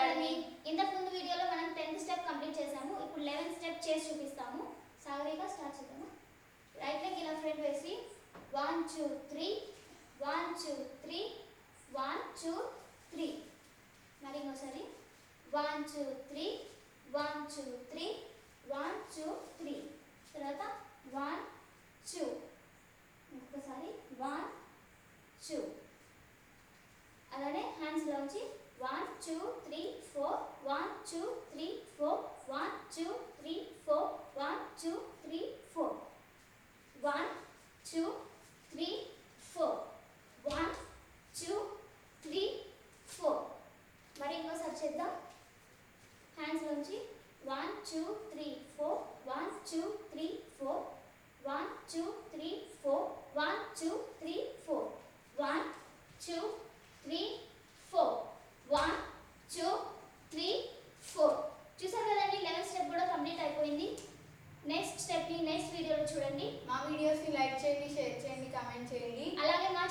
కదండి, ఇంతకు ముందు వీడియోలో మనం 10th స్టెప్ కంప్లీట్ చేసాము. ఇప్పుడు 11th స్టెప్ చేసి చూపిస్తాము. సాగరిక స్టార్ట్ చేద్దాము. రైట్ లెగ్ ఇలా ఫ్రంట్ వేసి 1 2 3 1 2 3 1 2 3. మరి ఇంకోసారి 1 2 3 1 2 3 1 2 3. తర్వాత 1 2. ఇంకొకసారి 1 2. అలానే హ్యాండ్స్ లోంచి 1 2 3 4 1 2 3 4 1 2 3 4 1 2 3 4 1 2 3 4 1 2 3 4. మరి ఇంకోసారి చేద్దాం. హ్యాండ్స్ లోంచి 1 2 3 4 1 2 3 4 1 2 3 4 1 2 3 4 1 2 3 4 1 2 3 4. చూసారు కదండి, 11th స్టెప్ కూడా కంప్లీట్ అయిపోయింది. నెక్స్ట్ స్టెప్ ని నెక్స్ట్ వీడియోలో చూడండి. మా వీడియోస్ ని లైక్ చేయండి, షేర్ చేయండి, కామెంట్ చేయండి. అలాగే మా